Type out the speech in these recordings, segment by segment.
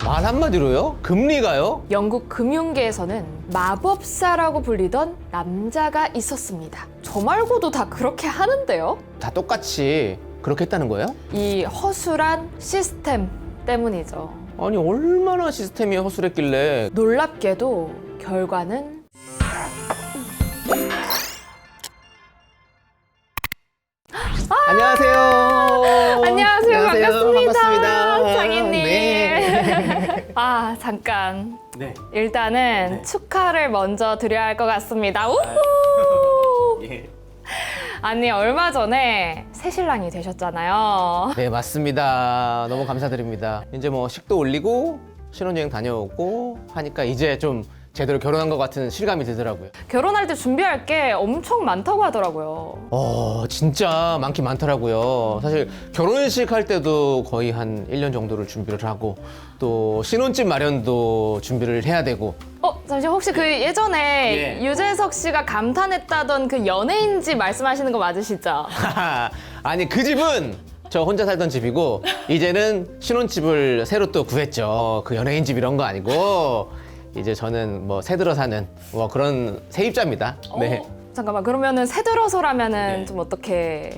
말 한마디로요? 금리가요? 영국 금융계에서는 마법사라고 불리던 남자가 있었습니다. 저 말고도 다 그렇게 하는데요? 다 똑같이 그렇게 했다는 거예요? 이 허술한 시스템 때문이죠. 아니 얼마나 시스템이 허술했길래. 놀랍게도 결과는 안녕하세요. 안녕하세요. 반갑습니다. 반갑습니다. 장인님. 네. 아, 잠깐. 네. 일단은 네. 축하를 먼저 드려야 할 것 같습니다. 우후! 예. 아니, 얼마 전에 새신랑이 되셨잖아요. 네, 맞습니다. 너무 감사드립니다. 이제 뭐 식도 올리고 신혼여행 다녀오고 하니까 이제 좀 제대로 결혼한 것 같은 실감이 들더라고요. 결혼할 때 준비할 게 엄청 많다고 하더라고요. 진짜 많긴 많더라고요. 사실 결혼식 할 때도 거의 한 1년 정도를 준비를 하고 또 신혼집 마련도 준비를 해야 되고. 잠시 혹시 그 예전에 예. 유재석 씨가 감탄했다던 그 연예인집 말씀하시는 거 맞으시죠? 아니 그 집은 저 혼자 살던 집이고 이제는 신혼집을 새로 또 구했죠. 그 연예인 집 이런 거 아니고 이제 저는 뭐 새들어 사는 뭐 그런 세입자입니다. 네. 잠깐만, 그러면은 새 들어서라면은 네. 좀 어떻게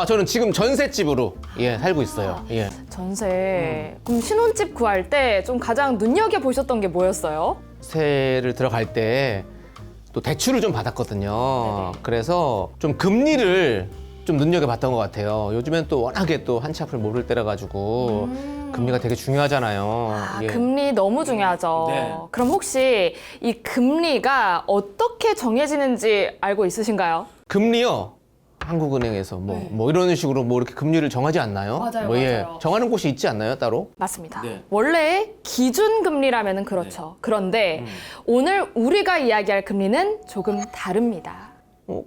저는 지금 전셋집으로 살고 있어요. 예. 전세? 그럼 신혼집 구할 때 좀 가장 눈여겨 보셨던 게 뭐였어요? 세를 들어갈 때 또 대출을 좀 받았거든요. 네네. 그래서 좀 금리를 좀 눈여겨봤던 것 같아요. 요즘엔 또 워낙에 또 한치 앞을 모를 때라 가지고 금리가 되게 중요하잖아요. 예. 금리 너무 중요하죠. 네. 그럼 혹시 이 금리가 어떻게 정해지는지 알고 있으신가요? 금리요? 한국은행에서 뭐 이런 식으로 뭐 이렇게 금리를 정하지 않나요? 맞아요, 뭐 맞아요. 정하는 곳이 있지 않나요, 따로? 맞습니다. 네. 원래 기준금리라면 그렇죠. 그런데 오늘 우리가 이야기할 금리는 조금 다릅니다.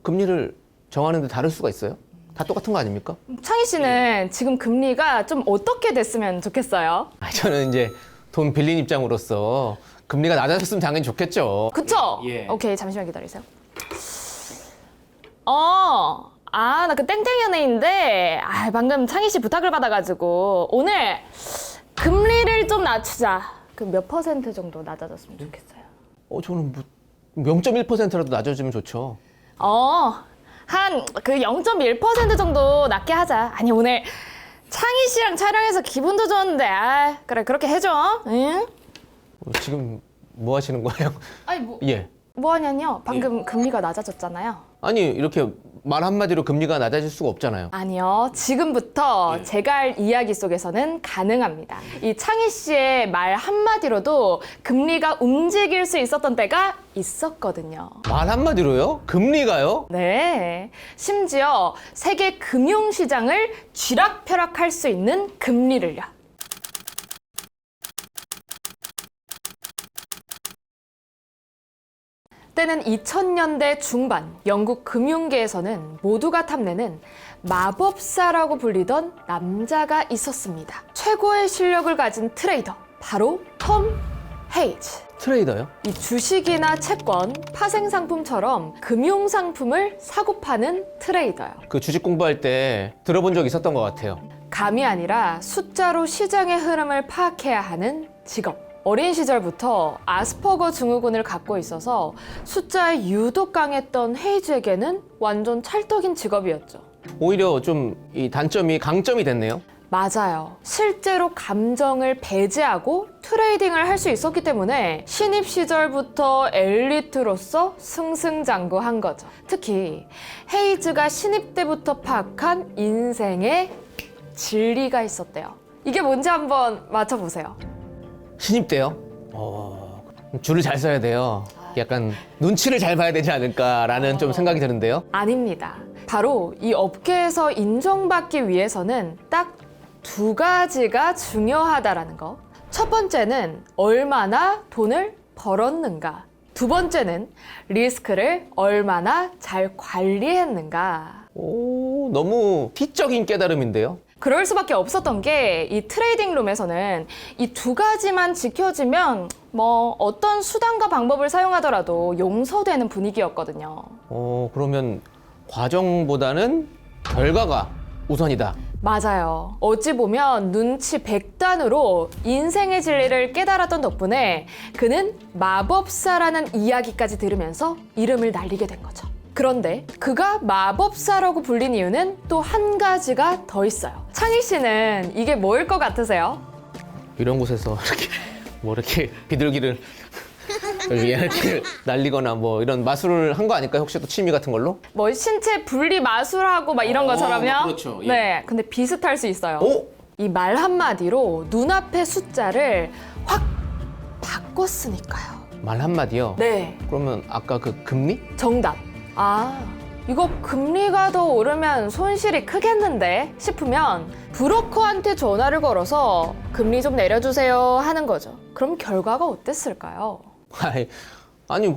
금리를 정하는데 다를 수가 있어요? 다 똑같은 거 아닙니까? 창희 씨는 지금 금리가 좀 어떻게 됐으면 좋겠어요? 저는 이제 돈 빌린 입장으로서 금리가 낮아졌으면 당연히 좋겠죠. 그쵸? 예. 오케이, 잠시만 기다리세요. 나 그 땡땡 연예인데, 방금 창희 씨 부탁을 받아가지고, 오늘 금리를 좀 낮추자. 그 몇 퍼센트 정도 낮아졌으면 좋겠어요. 저는 뭐 0.1%라도 낮아지면 좋죠. 한 그 0.1% 정도 낮게 하자. 아니, 오늘 창희 씨랑 촬영해서 기분도 좋은데, 그래, 그렇게 해줘. 응? 지금 뭐 하시는 거예요? 아니, 뭐, 예. 뭐 하냐뇨? 방금 금리가 낮아졌잖아요. 아니 이렇게 말 한마디로 금리가 낮아질 수가 없잖아요. 아니요. 지금부터 제가 할 이야기 속에서는 가능합니다. 이 창희 씨의 말 한마디로도 금리가 움직일 수 있었던 때가 있었거든요. 말 한마디로요? 금리가요? 네. 심지어 세계 금융시장을 쥐락펴락할 수 있는 금리를요. 때는 2000년대 중반 영국 금융계에서는 모두가 탐내는 마법사라고 불리던 남자가 있었습니다. 최고의 실력을 가진 트레이더, 바로 톰 헤이즈. 트레이더요? 이 주식이나 채권, 파생상품처럼 금융상품을 사고 파는 트레이더요. 그 주식 공부할 때 들어본 적 있었던 것 같아요. 감이 아니라 숫자로 시장의 흐름을 파악해야 하는 직업. 어린 시절부터 아스퍼거 증후군을 갖고 있어서 숫자에 유독 강했던 헤이즈에게는 완전 찰떡인 직업이었죠. 오히려 좀 이 단점이 강점이 됐네요. 맞아요. 실제로 감정을 배제하고 트레이딩을 할 수 있었기 때문에 신입 시절부터 엘리트로서 승승장구한 거죠. 특히 헤이즈가 신입 때부터 파악한 인생의 진리가 있었대요. 이게 뭔지 한번 맞춰보세요. 신입 때요? 줄을 잘 서야 돼요. 약간 눈치를 잘 봐야 되지 않을까라는 좀 생각이 드는데요. 아닙니다. 바로 이 업계에서 인정받기 위해서는 딱 두 가지가 중요하다라는 거. 첫 번째는 얼마나 돈을 벌었는가. 두 번째는 리스크를 얼마나 잘 관리했는가. 너무 티적인 깨달음인데요. 그럴 수밖에 없었던 게 이 트레이딩 룸에서는 이 두 가지만 지켜지면 뭐 어떤 수단과 방법을 사용하더라도 용서되는 분위기였거든요. 그러면 과정보다는 결과가 우선이다. 맞아요. 어찌 보면 눈치 백단으로 인생의 진리를 깨달았던 덕분에 그는 마법사라는 이야기까지 들으면서 이름을 날리게 된 거죠. 그런데 그가 마법사라고 불린 이유는 또 한 가지가 더 있어요. 창희 씨는 이게 뭐일 것 같으세요? 이런 곳에서 이렇게 뭐 이렇게 비둘기를 얘네들 날리거나 뭐 이런 마술을 한 거 아닐까요? 혹시 또 취미 같은 걸로? 뭐 신체 분리 마술하고 막 이런 것처럼요? 그렇죠. 예. 네, 근데 비슷할 수 있어요. 오? 이 말 한마디로 눈앞의 숫자를 확 바꿨으니까요. 말 한마디요? 네, 그러면 아까 그 금리? 정답. 아, 이거 금리가 더 오르면 손실이 크겠는데 싶으면 브로커한테 전화를 걸어서 금리 좀 내려주세요 하는 거죠. 그럼 결과가 어땠을까요? 아니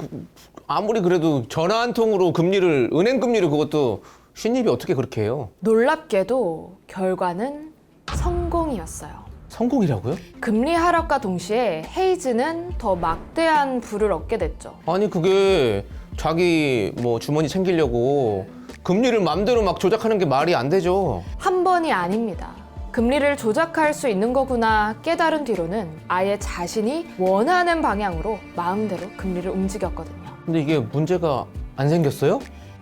아무리 그래도 전화 한 통으로 금리를 은행 금리를 그것도 신입이 어떻게 그렇게 해요? 놀랍게도 결과는 성공이었어요. 성공이라고요? 금리 하락과 동시에 헤이즈는 더 막대한 부를 얻게 됐죠. 아니 그게 자기 뭐 주머니 챙기려고 금리를 맘대로 막 조작하는 게 말이 안 되죠. 한 번이 아닙니다. 금리를 조작할 수 있는 거구나 깨달은 뒤로는 아예 자신이 원하는 방향으로 마음대로 금리를 움직였거든요. 근데 이게 문제가 안 생겼어요?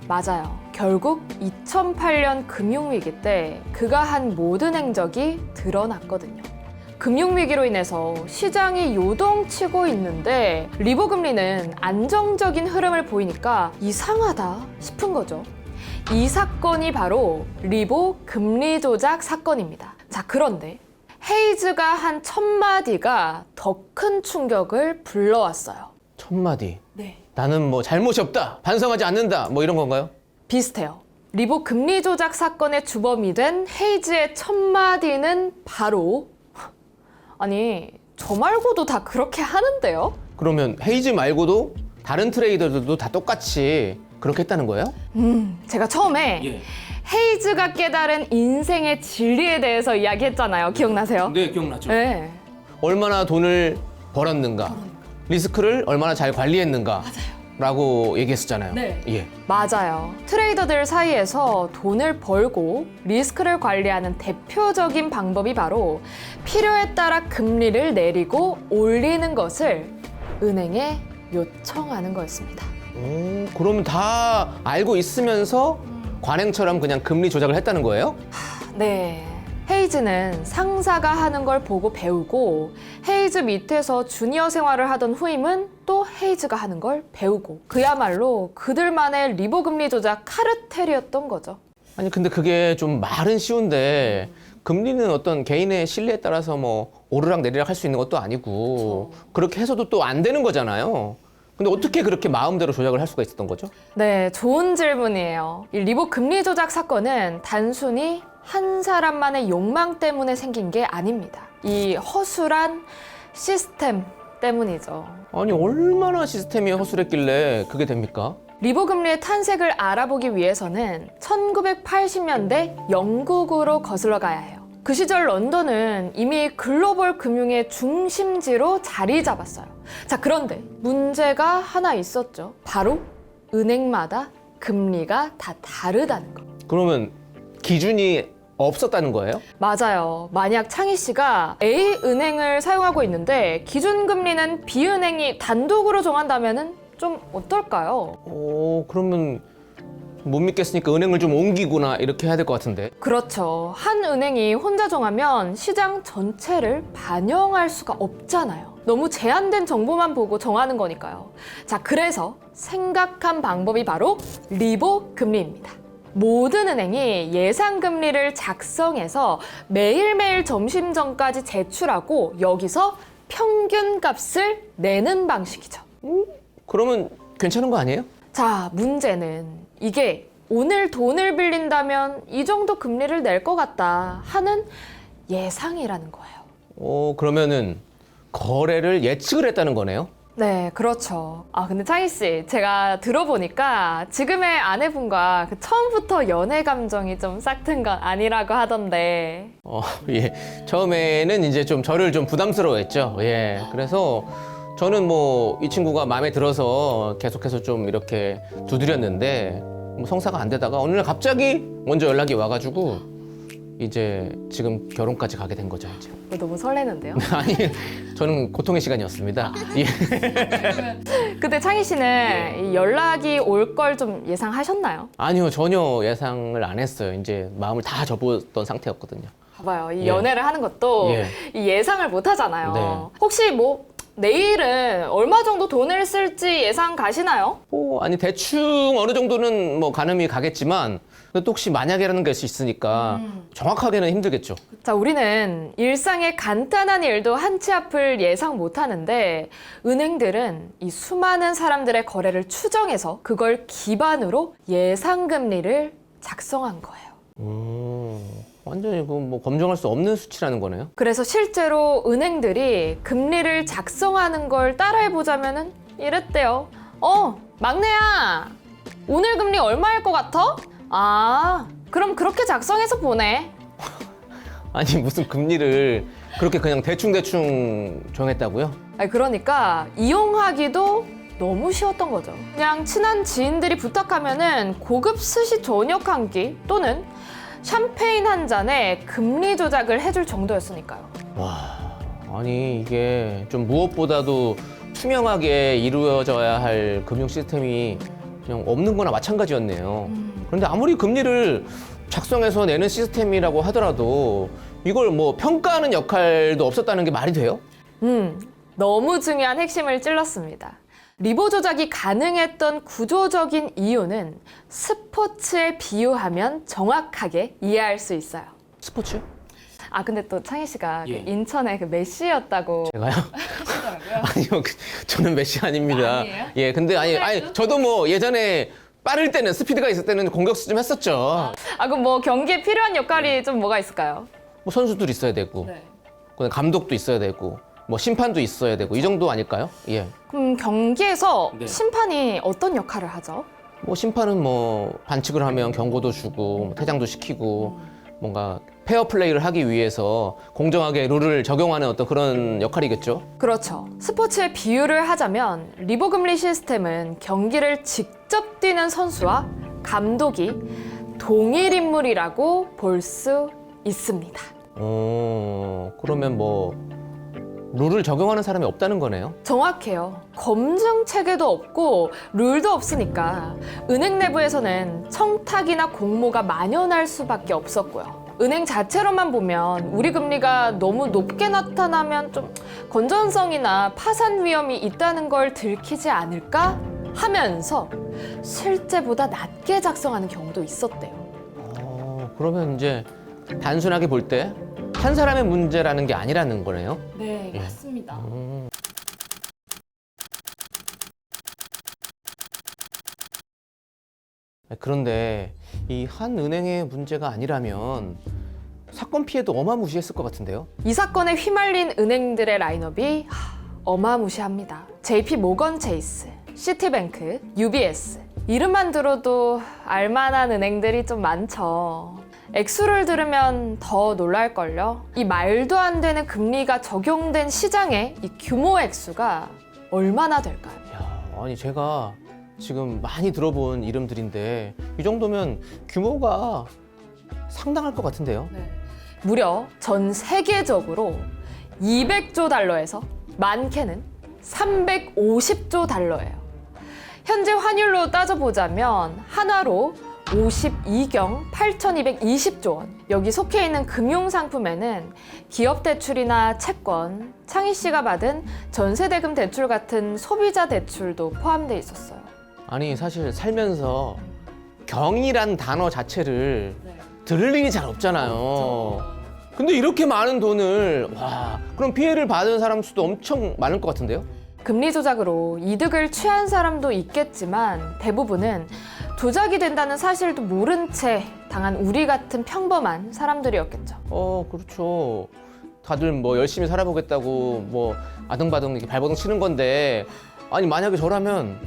맞아요. 결국 2008년 금융위기 때 그가 한 모든 행적이 드러났거든요. 금융위기로 인해서 시장이 요동치고 있는데 리보 금리는 안정적인 흐름을 보이니까 이상하다 싶은 거죠. 이 사건이 바로 리보 금리 조작 사건입니다. 자, 그런데 헤이즈가 한 첫마디가 더 큰 충격을 불러왔어요. 첫마디. 네. 나는 뭐 잘못이 없다. 반성하지 않는다. 뭐 이런 건가요? 비슷해요. 리보 금리 조작 사건의 주범이 된 헤이즈의 첫마디는 바로 아니, 저 말고도 다 그렇게 하는데요? 그러면 헤이즈 말고도 다른 트레이더들도 다 똑같이 그렇게 했다는 거예요? 제가 처음에 예. 헤이즈가 깨달은 인생의 진리에 대해서 이야기했잖아요. 기억나세요? 네, 기억나죠. 네. 얼마나 돈을 벌었는가, 리스크를 얼마나 잘 관리했는가 라고 얘기했었잖아요. 네. 예. 맞아요. 트레이더들 사이에서 돈을 벌고 리스크를 관리하는 대표적인 방법이 바로 필요에 따라 금리를 내리고 올리는 것을 은행에 요청하는 거였습니다. 오, 그러면 다 알고 있으면서 관행처럼 그냥 금리 조작을 했다는 거예요? 네. 헤이즈는 상사가 하는 걸 보고 배우고 헤이즈 밑에서 주니어 생활을 하던 후임은 또 헤이즈가 하는 걸 배우고 그야말로 그들만의 리보 금리 조작 카르텔이었던 거죠. 아니 근데 그게 좀 말은 쉬운데 금리는 어떤 개인의 신뢰에 따라서 뭐 오르락 내리락 할 수 있는 것도 아니고 그렇게 해서도 또 안 되는 거잖아요. 근데 어떻게 그렇게 마음대로 조작을 할 수가 있었던 거죠? 네, 좋은 질문이에요. 이 리보 금리 조작 사건은 단순히 한 사람만의 욕망 때문에 생긴 게 아닙니다. 이 허술한 시스템 때문이죠. 아니 얼마나 시스템이 허술했길래 그게 됩니까? 리보 금리의 탄생을 알아보기 위해서는 1980년대 영국으로 거슬러 가야 해요. 그 시절 런던은 이미 글로벌 금융의 중심지로 자리 잡았어요. 자, 그런데 문제가 하나 있었죠. 바로 은행마다 금리가 다 다르다는 거. 그러면 기준이 없었다는 거예요? 맞아요. 만약 창희 씨가 A 은행을 사용하고 있는데 기준금리는 B 은행이 단독으로 정한다면은 좀 어떨까요? 그러면 못 믿겠으니까 은행을 좀 옮기구나 이렇게 해야 될 것 같은데. 그렇죠. 한 은행이 혼자 정하면 시장 전체를 반영할 수가 없잖아요. 너무 제한된 정보만 보고 정하는 거니까요. 자, 그래서 생각한 방법이 바로 리보 금리입니다. 모든 은행이 예상 금리를 작성해서 매일매일 점심 전까지 제출하고 여기서 평균 값을 내는 방식이죠. 그러면 괜찮은 거 아니에요? 자, 문제는 이게 오늘 돈을 빌린다면 이 정도 금리를 낼 것 같다 하는 예상이라는 거예요. 그러면은 거래를 예측을 했다는 거네요? 네, 그렇죠. 아, 근데 창희 씨, 제가 들어보니까 지금의 아내분과 그 처음부터 연애 감정이 좀 싹튼 건 아니라고 하던데. 예. 처음에는 이제 좀 저를 좀 부담스러워했죠. 예. 그래서 저는 뭐 이 친구가 마음에 들어서 계속해서 좀 이렇게 두드렸는데 뭐 성사가 안 되다가 어느 날 갑자기 먼저 연락이 와가지고 이제 지금 결혼까지 가게 된 거죠, 이제. 너무 설레는데요. 아니, 저는 고통의 시간이었습니다. 예. 그때 창희 씨는 이 연락이 올 걸 좀 예상하셨나요? 아니요, 전혀 예상을 안 했어요. 이제 마음을 다 접었던 상태였거든요. 봐봐요. 이 예. 연애를 하는 것도 예. 이 예상을 못 하잖아요. 네. 혹시 뭐 내일은 얼마 정도 돈을 쓸지 예상 가시나요? 아니 대충 어느 정도는 뭐 가늠이 가겠지만 또 혹시 만약에라는 게 있으니까 정확하게는 힘들겠죠. 자, 우리는 일상의 간단한 일도 한 치 앞을 예상 못 하는데 은행들은 이 수많은 사람들의 거래를 추정해서 그걸 기반으로 예상 금리를 작성한 거예요. 완전히 그 뭐 검증할 수 없는 수치라는 거네요. 그래서 실제로 은행들이 금리를 작성하는 걸 따라해 보자면은 이랬대요. 막내야, 오늘 금리 얼마일 것 같아? 아, 그럼 그렇게 작성해서 보내. 아니 무슨 금리를 그렇게 그냥 대충 정했다고요? 아니, 그러니까 이용하기도 너무 쉬웠던 거죠. 그냥 친한 지인들이 부탁하면은 고급 스시 저녁 한 끼 또는 샴페인 한 잔에 금리 조작을 해줄 정도였으니까요. 와, 아니 이게 좀 무엇보다도 투명하게 이루어져야 할 금융 시스템이 그냥 없는 거나 마찬가지였네요. 그런데 아무리 금리를 작성해서 내는 시스템이라고 하더라도 이걸 뭐 평가하는 역할도 없었다는 게 말이 돼요? 너무 중요한 핵심을 찔렀습니다. 리보 조작이 가능했던 구조적인 이유는 스포츠에 비유하면 정확하게 이해할 수 있어요. 스포츠? 아, 근데 또 창희 씨가 예. 그 인천의 그 메시였다고 제가요? 하시더라고요. 아니요, 저는 메시 아닙니다. 아니에요? 예, 근데 아니 저도 뭐 예전에 빠를 때는 스피드가 있을 때는 공격수 좀 했었죠. 그럼 뭐 경기에 필요한 역할이 좀 뭐가 있을까요? 뭐 선수들 있어야 되고, 네. 그다음에 감독도 있어야 되고, 뭐 심판도 있어야 되고 이 정도 아닐까요? 예. 그럼 경기에서 네. 심판이 어떤 역할을 하죠? 뭐 심판은 뭐 반칙을 하면 경고도 주고 뭐 퇴장도 시키고 뭔가 페어 플레이를 하기 위해서 공정하게 룰을 적용하는 어떤 그런 역할이겠죠. 그렇죠. 스포츠의 비유를 하자면 리보 금리 시스템은 경기를 직접 뛰는 선수와 감독이 동일 인물이라고 볼 수 있습니다. 그러면 뭐 룰을 적용하는 사람이 없다는 거네요. 정확해요. 검증 체계도 없고 룰도 없으니까 은행 내부에서는 청탁이나 공모가 만연할 수밖에 없었고요. 은행 자체로만 보면 우리 금리가 너무 높게 나타나면 좀 건전성이나 파산 위험이 있다는 걸 들키지 않을까 하면서 실제보다 낮게 작성하는 경우도 있었대요. 그러면 이제 단순하게 볼 때 한 사람의 문제라는 게 아니라는 거네요. 네, 맞습니다. 그런데 이 한 은행의 문제가 아니라면 사건 피해도 어마무시했을 것 같은데요. 이 사건에 휘말린 은행들의 라인업이 어마무시합니다. JP 모건 체이스, 시티뱅크, UBS. 이름만 들어도 알만한 은행들이 좀 많죠. 액수를 들으면 더 놀랄걸요. 이 말도 안 되는 금리가 적용된 시장의 이 규모 액수가 얼마나 될까요? 야, 아니 제가 지금 많이 들어본 이름들인데 이 정도면 규모가 상당할 것 같은데요. 무려 전 세계적으로 200조 달러에서 많게는 350조 달러예요. 현재 환율로 따져보자면 한화로 52경 8,220조 원. 여기 속해 있는 금융상품에는 기업 대출이나 채권, 창희 씨가 받은 전세대금 대출 같은 소비자 대출도 포함되어 있었어요. 아니 사실 살면서 경이란 단어 자체를 들을 일이 잘 없잖아요. 근데 이렇게 많은 돈을 그럼 피해를 받은 사람 수도 엄청 많을 것 같은데요? 금리 조작으로 이득을 취한 사람도 있겠지만 대부분은 조작이 된다는 사실도 모른 채 당한 우리 같은 평범한 사람들이었겠죠. 그렇죠. 다들 뭐 열심히 살아보겠다고 뭐 아등바등 이렇게 발버둥 치는 건데 아니 만약에 저라면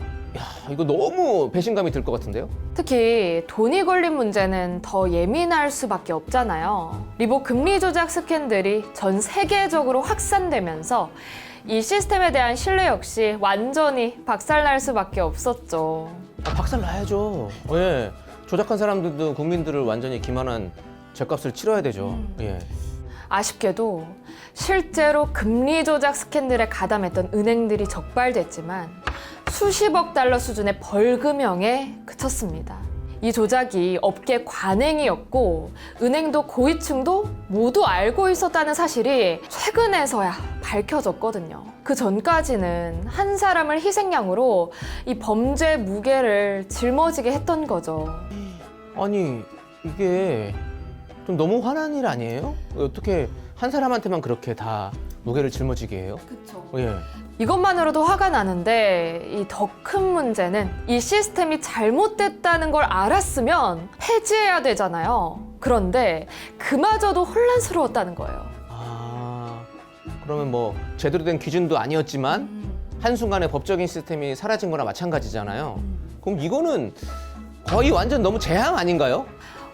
이거 너무 배신감이 들 것 같은데요? 특히 돈이 걸린 문제는 더 예민할 수밖에 없잖아요. 리보 금리 조작 스캔들이 전 세계적으로 확산되면서 이 시스템에 대한 신뢰 역시 완전히 박살날 수밖에 없었죠. 박살 나야죠. 예. 조작한 사람들도 국민들을 완전히 기만한 죗값을 치러야 되죠. 예. 아쉽게도 실제로 금리 조작 스캔들에 가담했던 은행들이 적발됐지만 수십억 달러 수준의 벌금형에 그쳤습니다. 이 조작이 업계 관행이었고 은행도 고위층도 모두 알고 있었다는 사실이 최근에서야 밝혀졌거든요. 그 전까지는 한 사람을 희생양으로 이 범죄 무게를 짊어지게 했던 거죠. 아니 이게 좀 너무 화난 일 아니에요? 어떻게 한 사람한테만 그렇게 다 무게를 짊어지게 해요? 그쵸. 예. 이것만으로도 화가 나는데 이 더 큰 문제는 이 시스템이 잘못됐다는 걸 알았으면 폐지해야 되잖아요. 그런데 그마저도 혼란스러웠다는 거예요. 아 그러면 뭐 제대로 된 기준도 아니었지만 한순간에 법적인 시스템이 사라진 거나 마찬가지잖아요. 그럼 이거는 거의 완전 너무 재앙 아닌가요?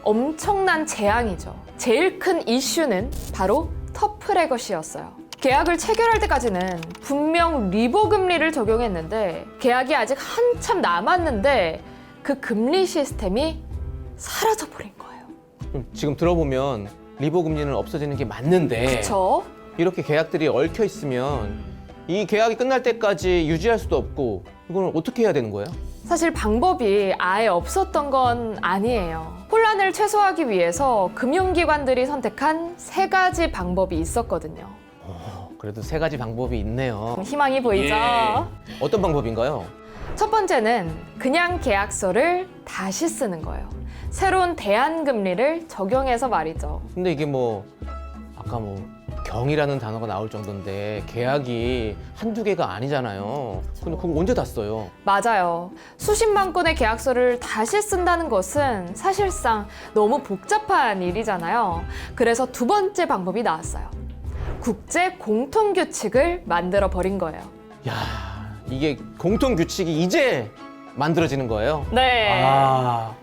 엄청난 재앙이죠. 제일 큰 이슈는 바로 터프레것이었어요. 계약을 체결할 때까지는 분명 리보 금리를 적용했는데 계약이 아직 한참 남았는데 그 금리 시스템이 사라져버린 거예요. 지금 들어보면 리보 금리는 없어지는 게 맞는데 그쵸? 이렇게 계약들이 얽혀 있으면 이 계약이 끝날 때까지 유지할 수도 없고 이거는 어떻게 해야 되는 거예요? 사실 방법이 아예 없었던 건 아니에요. 혼란을 최소화하기 위해서 금융기관들이 선택한 3가지 방법이 있었거든요. 그래도 3가지 방법이 있네요. 희망이 보이죠? 예. 어떤 방법인가요? 첫 번째는 그냥 계약서를 다시 쓰는 거예요. 새로운 대안금리를 적용해서 말이죠. 근데 이게 뭐 아까 뭐 경이라는 단어가 나올 정도인데 계약이 한두 개가 아니잖아요. 근데 그거 언제 다 써요? 맞아요. 수십만 건의 계약서를 다시 쓴다는 것은 사실상 너무 복잡한 일이잖아요. 그래서 2번째 방법이 나왔어요. 국제 공통규칙을 만들어 버린 거예요. 야, 이게 공통규칙이 이제 만들어지는 거예요? 네. 아,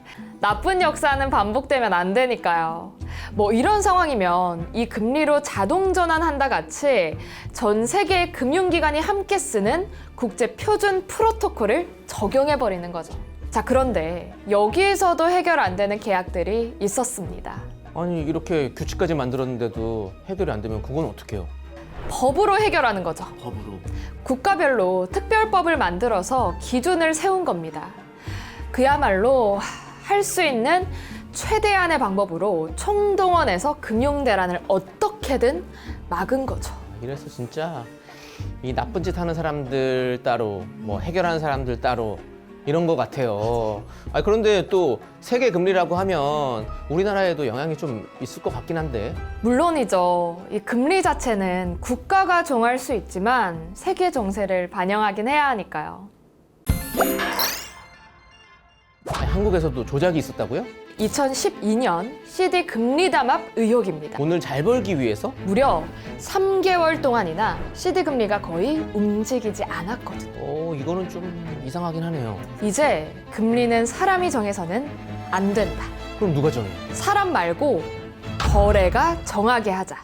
나쁜 역사는 반복되면 안 되니까요. 뭐 이런 상황이면 이 금리로 자동 전환한다 같이 전 세계의 금융기관이 함께 쓰는 국제 표준 프로토콜을 적용해 버리는 거죠. 자, 그런데 여기에서도 해결 안 되는 계약들이 있었습니다. 아니 이렇게 규칙까지 만들었는데도 해결이 안 되면 그건 어떻게 해요? 법으로 해결하는 거죠. 법으로. 국가별로 특별법을 만들어서 기준을 세운 겁니다. 그야말로 할 수 있는 최대한의 방법으로 총동원해서 금융대란을 어떻게든 막은 거죠. 이래서 진짜 이 나쁜 짓 하는 사람들 따로 뭐 해결하는 사람들 따로 이런 것 같아요. 아 그런데 또 세계 금리라고 하면 우리나라에도 영향이 좀 있을 것 같긴 한데. 물론이죠. 이 금리 자체는 국가가 정할 수 있지만 세계 정세를 반영하긴 해야 하니까요. 아니, 한국에서도 조작이 있었다고요? 2012년 CD 금리 담합 의혹입니다. 돈을 잘 벌기 위해서? 무려 3개월 동안이나 CD 금리가 거의 움직이지 않았거든요. 이거는 좀 이상하긴 하네요. 이제 금리는 사람이 정해서는 안 된다. 그럼 누가 정해요? 사람 말고 거래가 정하게 하자.